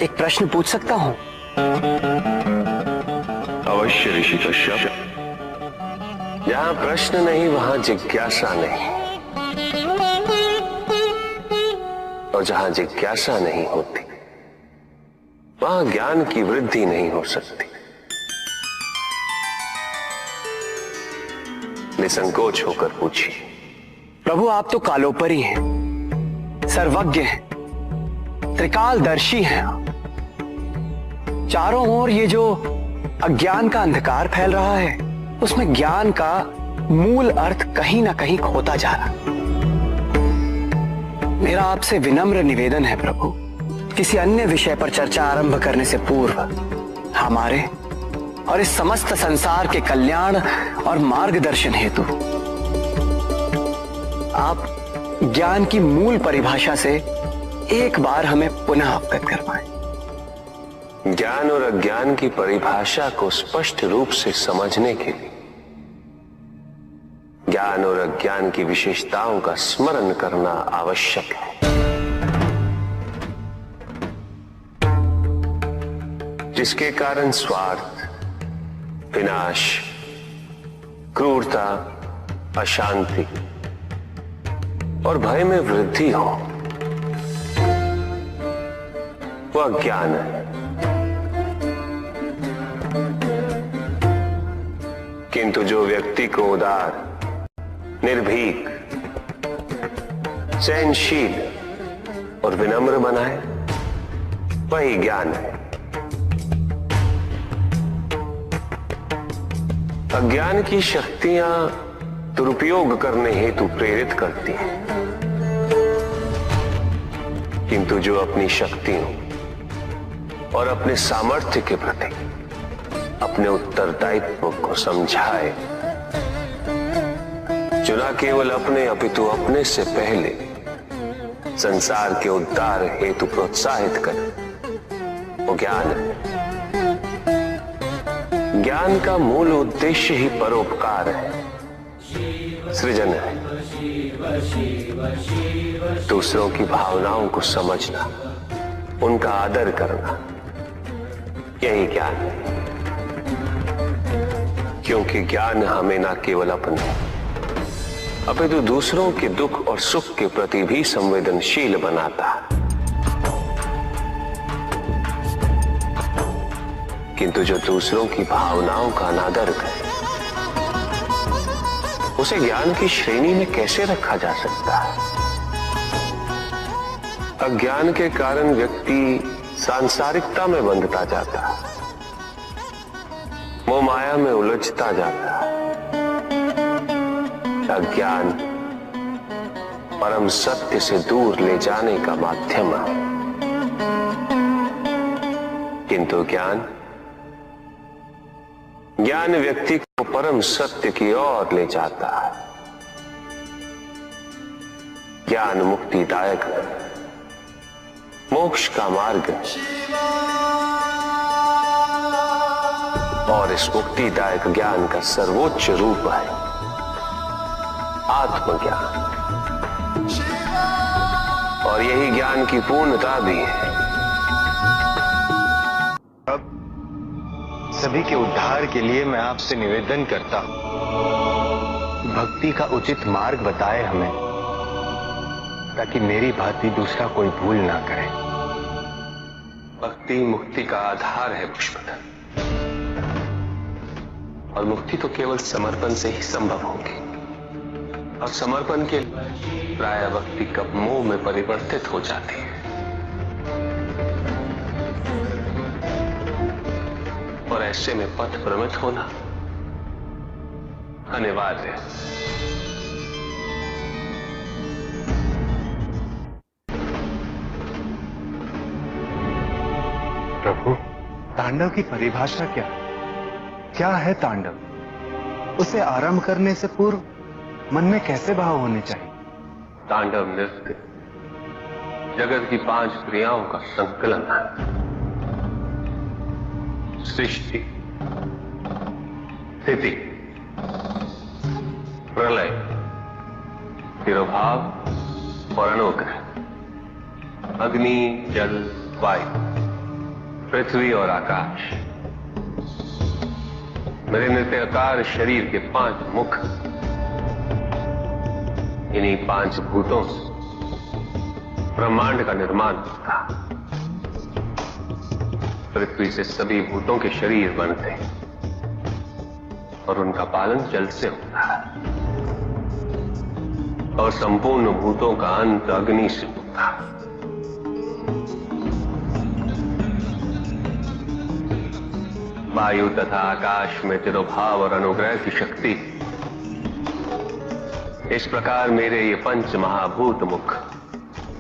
एक प्रश्न पूछ सकता हूं? अवश्य ऋषि कश्यप। जहां प्रश्न नहीं वहां जिज्ञासा नहीं, और जहां जिज्ञासा नहीं होती वहां ज्ञान की वृद्धि नहीं हो सकती। निसंकोच होकर पूछिए। प्रभु, आप तो कालोपरी हैं, सर्वज्ञ हैं, त्रिकालदर्शी हैं। चारों ओर ये जो अज्ञान का अंधकार फैल रहा है, उसमें ज्ञान का मूल अर्थ कहीं ना कहीं खोता जा रहा। मेरा आपसे विनम्र निवेदन है प्रभु, किसी अन्य विषय पर चर्चा आरंभ करने से पूर्व हमारे और इस समस्त संसार के कल्याण और मार्गदर्शन हेतु आप ज्ञान की मूल परिभाषा से एक बार हमें पुनः अवगत करवाएं। ज्ञान और अज्ञान की परिभाषा को स्पष्ट रूप से समझने के लिए ज्ञान और अज्ञान की विशेषताओं का स्मरण करना आवश्यक है। जिसके कारण स्वार्थ, विनाश, क्रूरता, अशांति और भय में वृद्धि हो, वह ज्ञान है। किंतु जो व्यक्ति को उदार, निर्भीक, सहनशील और विनम्र बनाए, वही ज्ञान है। अज्ञान की शक्तियां दुरुपयोग करने हेतु प्रेरित करती हैं, किंतु जो अपनी शक्तियों और अपने सामर्थ्य के प्रति अपने उत्तरदायित्व को समझाए, जो न केवल अपने अपितु अपने से पहले संसार के उद्धार हेतु प्रोत्साहित करे, वो ज्ञान है। ज्ञान का मूल उद्देश्य ही परोपकार है, सृजन है। दूसरों की भावनाओं को समझना, उनका आदर करना, यही ज्ञान है। क्योंकि ज्ञान हमें न केवल अपने अपितु दूसरों के दुख और सुख के प्रति भी संवेदनशील बनाता है। किंतु जो दूसरों की भावनाओं का अनादर करे, उसे ज्ञान की श्रेणी में कैसे रखा जा सकता है? अज्ञान के कारण व्यक्ति सांसारिकता में बंधता जाता है, मोह माया में उलझता जाता है। अज्ञान परम सत्य से दूर ले जाने का माध्यम है, किंतु ज्ञान व्यक्ति को परम सत्य की ओर ले जाता है। ज्ञान मुक्तिदायक है, मोक्ष का मार्ग है, और इस मुक्तिदायक ज्ञान का सर्वोच्च रूप है आत्मज्ञान, और यही ज्ञान की पूर्णता भी है। अब सभी के उद्धार के लिए मैं आपसे निवेदन करता हूं, भक्ति का उचित मार्ग बताए हमें, ताकि मेरी भांति दूसरा कोई भूल ना करे। भक्ति मुक्ति का आधार है पुष्पधर, और मुक्ति तो केवल समर्पण से ही संभव होगी। और समर्पण के प्राय भक्ति कब मोह में परिवर्तित हो जाती है, और ऐसे में पथ भ्रमित होना अनिवार्य है। प्रभु, तांडव की परिभाषा क्या है तांडव? उसे आरंभ करने से पूर्व मन में कैसे भाव होने चाहिए? तांडव नृत्य जगत की 5 क्रियाओं का संकलन है। सृष्टि, स्थिति, प्रलय, तिरोभाव और अनुग्रह। अग्नि, जल, वायु पृथ्वी और आकाश, मेरे नृत्याकार शरीर के 5 मुख, इन्हीं 5 भूतों से ब्रह्मांड का निर्माण होता। पृथ्वी से सभी भूतों के शरीर बनते हैं और उनका पालन जल से होता है, और संपूर्ण भूतों का अंत अग्नि से होता है। वायु तथा आकाश में तिरोभाव और अनुग्रह की शक्ति। इस प्रकार मेरे ये 5 महाभूत मुख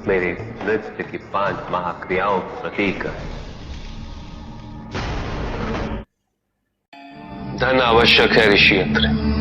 मेरे नृत्य की 5 महाक्रियाओं का प्रतीक है। धन आवश्यक है ऋषि अत्रि।